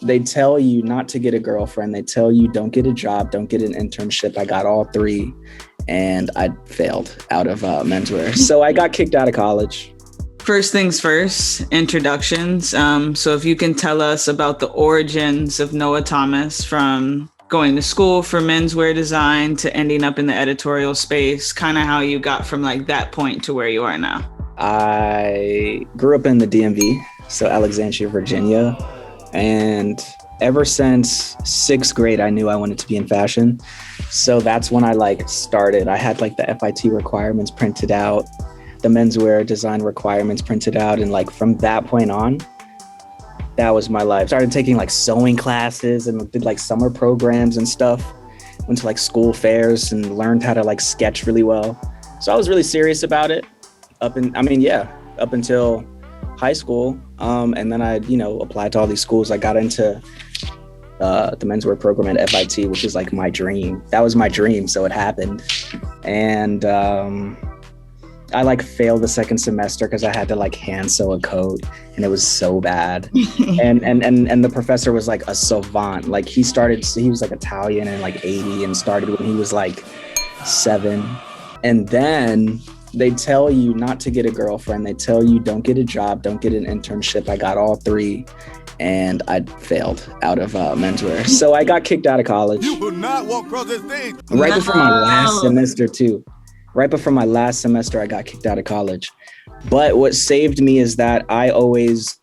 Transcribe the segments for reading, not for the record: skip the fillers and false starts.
They tell you not to get a girlfriend. They tell you don't get a job, don't get an internship. I got all three and I failed out of menswear. So I got kicked out of college. First things first, introductions. So if you can tell us about the origins of Noah Thomas, from going to school for menswear design to ending up in the editorial space, kind of how you got from like that point to where you are now. I grew up in the DMV, so Alexandria, Virginia. And ever since sixth grade, I knew I wanted to be in fashion. So that's when I started. I had the FIT requirements printed out, the menswear design requirements printed out. And from that point on, that was my life. Started taking sewing classes and did summer programs and stuff. Went to school fairs and learned how to sketch really well. So I was really serious about it up until high school. And then I, applied to all these schools. I got into the menswear program at FIT, which is my dream. That was my dream, so it happened. And I failed the second semester because I had to hand sew a coat, and it was so bad. and the professor was a savant. He was Italian and 80 and started when he was 7. And then they tell you not to get a girlfriend. They tell you don't get a job, don't get an internship. I got all three and I failed out of menswear. So I got kicked out of college. You will not walk across this stage. Right before my last semester too. Right before my last semester, I got kicked out of college. But what saved me is that I always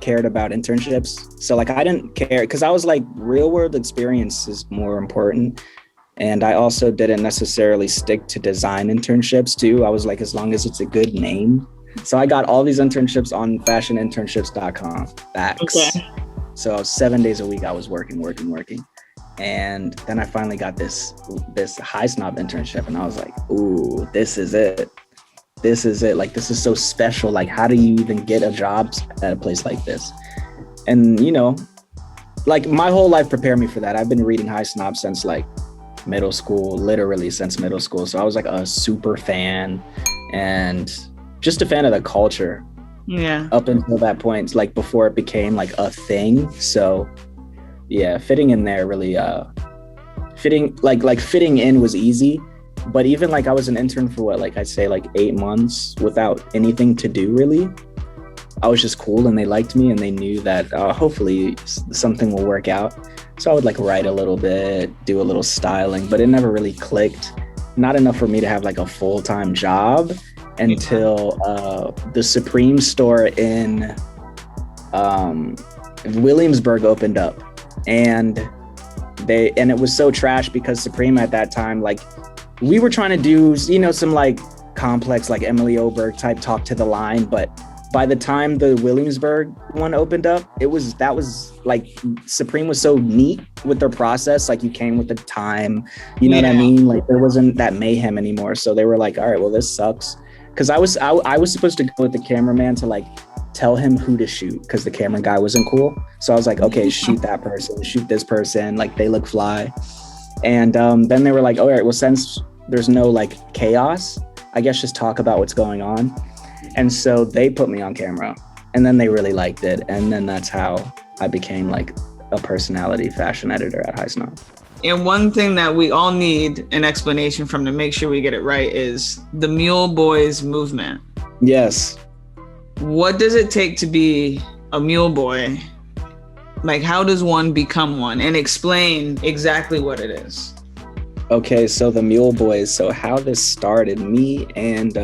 cared about internships. So I didn't care because I was real world experience is more important. And I also didn't necessarily stick to design internships too. I was as long as it's a good name. So I got all these internships on fashioninternships.com. Okay. So 7 days a week I was working. And then I finally got this HighSnob internship, and I was like, ooh, this is it. This is it. This is so special. How do you even get a job at a place like this? And my whole life prepared me for that. I've been reading HighSnob since middle school, literally since middle school. So I was a super fan and just a fan of the culture. Yeah. Up until that point, before it became a thing. So yeah, fitting in there really fitting in was easy. But even I was an intern for what, I'd say 8 months without anything to do really. I was just cool and they liked me and they knew that hopefully something will work out. So I would write a little bit, do a little styling, but it never really clicked. Not enough for me to have a full-time job until the Supreme store in Williamsburg opened up. And it was so trash because Supreme at that time, we were trying to do, some complex Emily Oberg type talk to the line, but by the time the Williamsburg one opened up, that was Supreme was so neat with their process. You came with the time, you know what I mean? There wasn't that mayhem anymore. So they were all right, well, this sucks. Cause I was supposed to go with the cameraman to tell him who to shoot because the camera guy wasn't cool. So I was okay, shoot that person, shoot this person. They look fly. And then they were all right, well, since there's no chaos, I guess just talk about what's going on. And so they put me on camera and then they really liked it. And then that's how I became a personality fashion editor at HighSnob. And one thing that we all need an explanation from to make sure we get it right is the MuleBoyz movement. Yes. What does it take to be a mule boy? How does one become one? And explain exactly what it is. Okay, so the MuleBoyz. So how this started, me and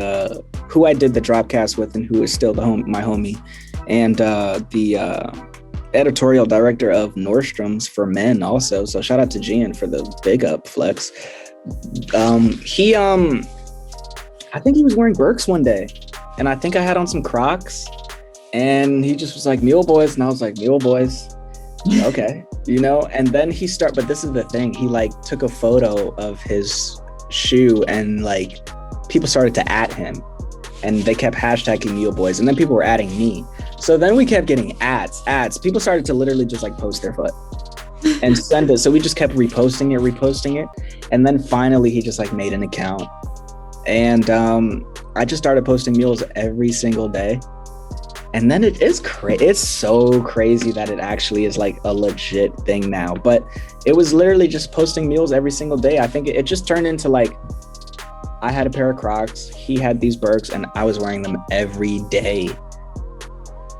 who I did the Dropcast with and who is still my homie, and the editorial director of Nordstrom's for men also. So shout out to Gian for the big up flex. He I think he was wearing Birks one day, and I think I had on some Crocs, and he just was MuleBoyz, and I was MuleBoyz. Okay, and then but this is the thing, he took a photo of his shoe and people started to @ him and they kept hashtagging MuleBoyz, and then people were adding me. So then we kept getting ads. People started to literally just post their foot and send it. So we just kept reposting it. And then finally he just made an account. And I just started posting mules every single day. And then it is it's so crazy that it actually is like a legit thing now. But it was literally just posting mules every single day. I think it just turned into like, I had a pair of Crocs, he had these Birks, and I was wearing them every day.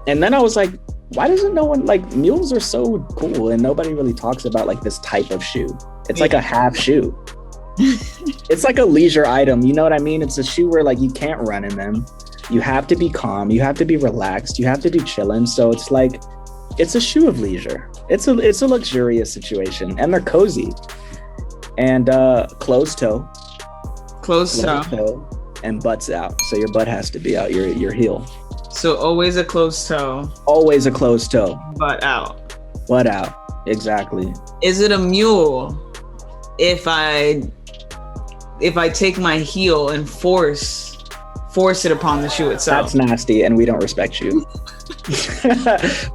And then I was like, why doesn't no one, like, mules are so cool and nobody really talks about like this type of shoe. It's like a half shoe. It's like a leisure item, you know what I mean? It's a shoe where like you can't run in them. You have to be calm, you have to be relaxed, you have to do chilling. So it's like, it's a shoe of leisure. It's a luxurious situation, and they're cozy. And closed toe, and butts out. So your butt has to be out, your heel. So always a closed toe. Always a closed toe. Butt out. Butt out. Exactly. Is it a mule if I take my heel and force it upon the shoe itself? That's nasty, and we don't respect you.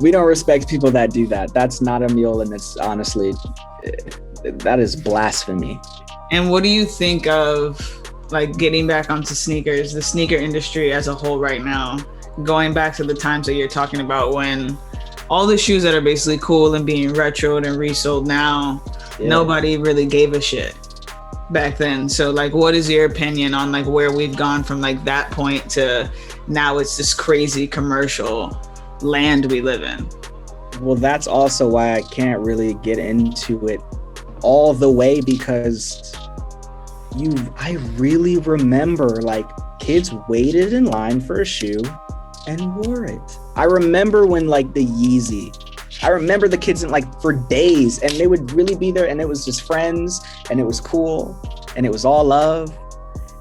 We don't respect people that do that. That's not a mule, and it's honestly, that is blasphemy. And what do you think of, like, getting back onto sneakers, the sneaker industry as a whole right now, going back to the times that you're talking about when all the shoes that are basically cool and being retroed and resold now, nobody really gave a shit back then. So like, what is your opinion on like where we've gone from like that point to now it's this crazy commercial land we live in? Well, that's also why I can't really get into it all the way, because I really remember like kids waited in line for a shoe and wore it. I remember when like the Yeezy, I remember the kids in like for days, and they would really be there, and it was just friends, and it was cool, and it was all love,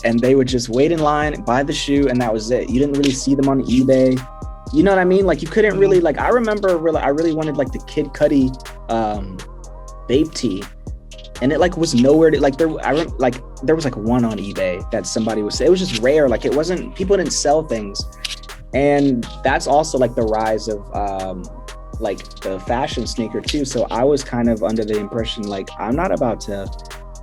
and they would just wait in line, buy the shoe, and that was it. You didn't really see them on eBay. You know what I mean? Like you couldn't really, like, I remember I really wanted like the Kid Cudi Bape tee, and it like was nowhere to, like there was like one on eBay that somebody was, it was just rare. Like it wasn't, people didn't sell things. And that's also like the rise of like the fashion sneaker too. So I was kind of under the impression like, I'm not about to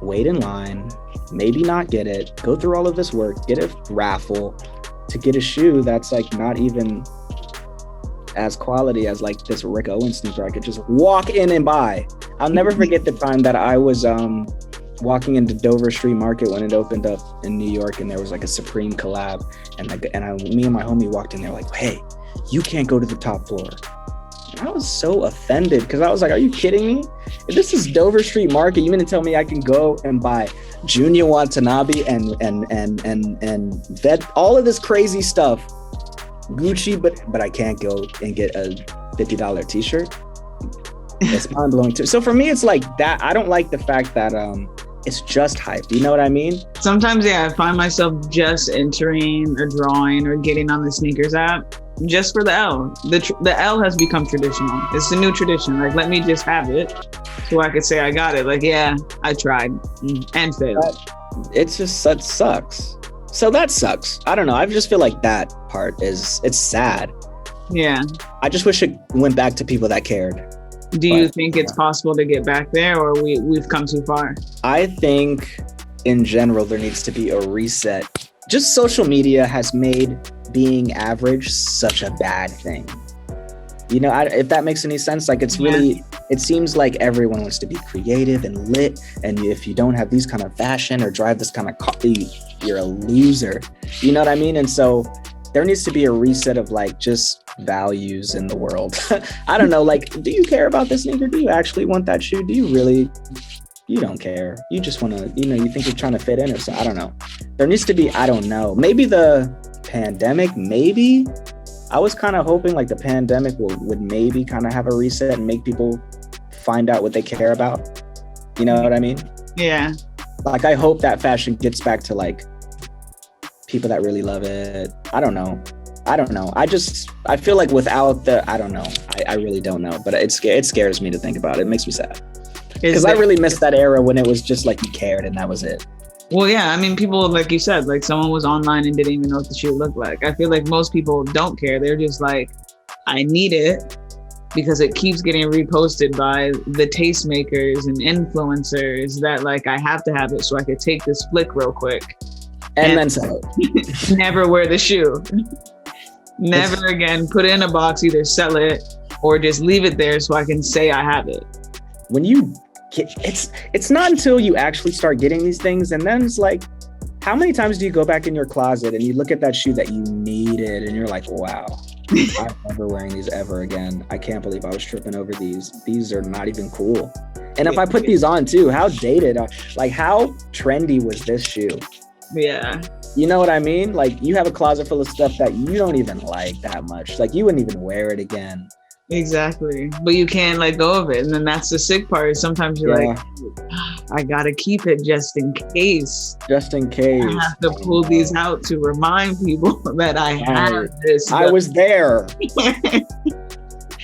wait in line, maybe not get it, go through all of this work, get a raffle to get a shoe that's like not even as quality as like this Rick Owens sneaker I could just walk in and buy. I'll never forget the time that I was walking into Dover Street Market when it opened up in New York, and there was like a Supreme collab, and me and my homie walked in there like, hey, you can't go to the top floor. And I was so offended because I was like, are you kidding me? If this is Dover Street Market, you mean to tell me I can go and buy Junya Watanabe and vet all of this crazy stuff, Gucci, but I can't go and get a $50 t-shirt? It's mind blowing too. So for me, it's like that. I don't like the fact that it's just hype. You know what I mean? Sometimes, yeah, I find myself just entering or drawing or getting on the sneakers app just for the L. The L has become traditional. It's the new tradition. Like, let me just have it so I could say I got it. Like, yeah, I tried and failed. It's just, that sucks. So that sucks. I don't know. I just feel like that part it's sad. Yeah. I just wish it went back to people that cared. Do you think it's possible to get back there, or we've come too far? I think in general, there needs to be a reset. Just social media has made being average such a bad thing. You know, if that makes any sense, like it's really, it seems like everyone wants to be creative and lit. And if you don't have these kind of fashion or drive this kind of car, you're a loser. You know what I mean? And so there needs to be a reset of like just values in the world. I don't know, like, do you care about this sneaker? Do you actually want that shoe? Do you really? You don't care. You just want to, you think you're trying to fit in or so. I don't know. There needs to be, I don't know, maybe the pandemic, maybe. I was kind of hoping like the pandemic would maybe kind of have a reset and make people find out what they care about. You know what I mean? Yeah. Like, I hope that fashion gets back to like people that really love it. I don't know. I feel like without I don't know. I really don't know, but it scares me to think about it. It makes me sad. Because I really missed that era when it was just like you cared and that was it. Well, yeah, I mean, people, like you said, like someone was online and didn't even know what the shoe looked like. I feel like most people don't care. They're just like, I need it because it keeps getting reposted by the tastemakers and influencers that like, I have to have it so I could take this flick real quick. And then sell it. Never wear the shoe. Never again. Put it in a box, either sell it or just leave it there so I can say I have it. When you get, it's not until you actually start getting these things, and then it's like, how many times do you go back in your closet and you look at that shoe that you needed and you're like, wow, I'm never wearing these ever again. I can't believe I was tripping over these. These are not even cool. And if I put these on too, how dated, like how trendy was this shoe? Yeah. You know what I mean? Like you have a closet full of stuff that you don't even like that much. Like you wouldn't even wear it again. Exactly. But you can't let go of it. And then that's the sick part. Sometimes you're like, I gotta keep it just in case. Just in case. I have to pull these out to remind people that I have this. I was there.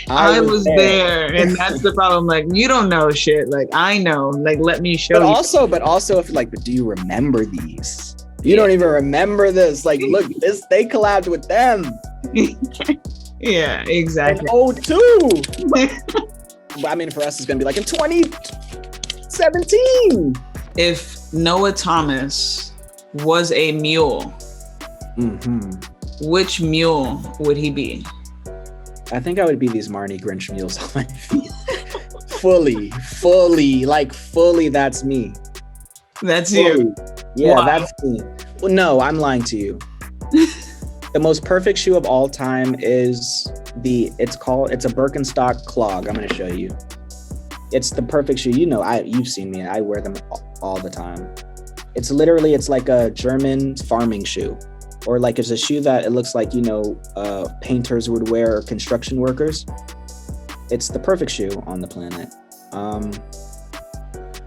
I was there. And that's the problem. Like, you don't know shit. Like, I know. Like, let me show you. But also, if like, but do you remember these? You don't even remember this. Like, look, they collabed with them. Yeah, exactly. And 02. I mean, for us, it's going to be like in 2017. If Noah Thomas was a mule, which mule would he be? I think I would be these Marnie Grinch mules on my feet. fully, that's me. That's fully. You. Yeah, Why? That's me. Well, no, I'm lying to you. The most perfect shoe of all time is it's a Birkenstock clog. I'm going to show you. It's the perfect shoe. You know, you've seen me. I wear them all the time. It's like a German farming shoe, or like it's a shoe that it looks like, painters would wear, or construction workers. It's the perfect shoe on the planet.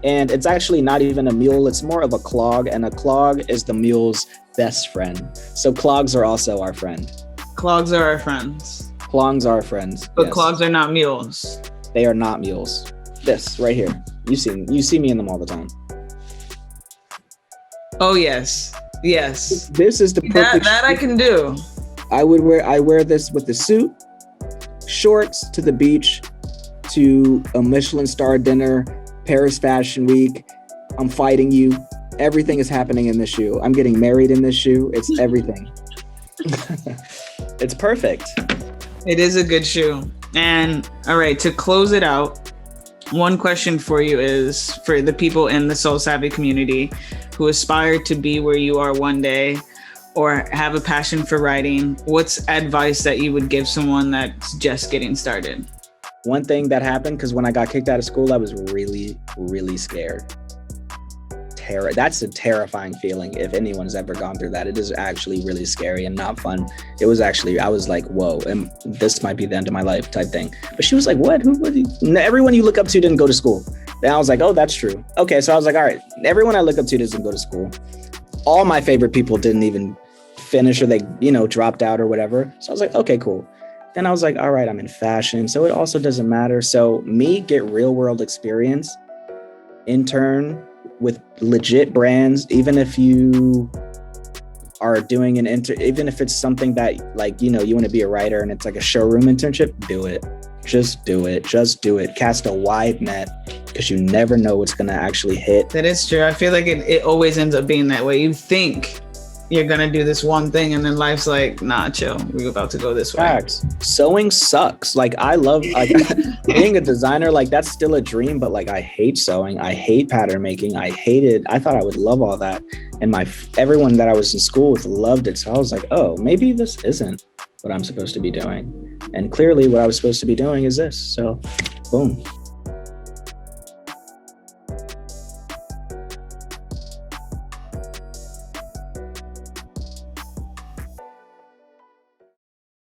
And it's actually not even a mule. It's more of a clog, and a clog is the mule's best friend. So clogs are also our friend. Clogs are our friends. Clogs are our friends. But yes. Clogs are not mules. They are not mules. This right here. You see me in them all the time. Oh yes. Yes. This is the perfect that I can do. I wear this with the suit, shorts to the beach, to a Michelin star dinner, Paris Fashion Week. I'm fighting you. Everything is happening in this shoe. I'm getting married in this shoe. It's everything. It's perfect. It is a good shoe. And all right, to close it out, one question for you is for the people in the SoleSavy community who aspire to be where you are one day or have a passion for writing, what's advice that you would give someone that's just getting started? One thing that happened, because when I got kicked out of school, I was really, really scared. That's a terrifying feeling. If anyone's ever gone through that, it is actually really scary and not fun. I was like, whoa, this might be the end of my life type thing. But she was like, what? Everyone you look up to didn't go to school. Then I was like, oh, that's true. Okay, so I was like, all right, everyone I look up to doesn't go to school. All my favorite people didn't even finish, or they, dropped out or whatever. So I was like, okay, cool. Then I was like, all right, I'm in fashion, so it also doesn't matter. So get real world experience, intern with legit brands, even if you are doing even if it's something that you want to be a writer and it's like a showroom internship, do it. Just do it. Cast a wide net, because you never know what's going to actually hit. That is true. I feel like it always ends up being that way. You think you're going to do this one thing, and then life's like, nah, chill. We're about to go this way. Facts. Sewing sucks. I love being a designer. That's still a dream, but I hate sewing. I hate pattern making. I thought I would love all that. And everyone that I was in school with loved it. So I was like, oh, maybe this isn't what I'm supposed to be doing. And clearly what I was supposed to be doing is this. So boom.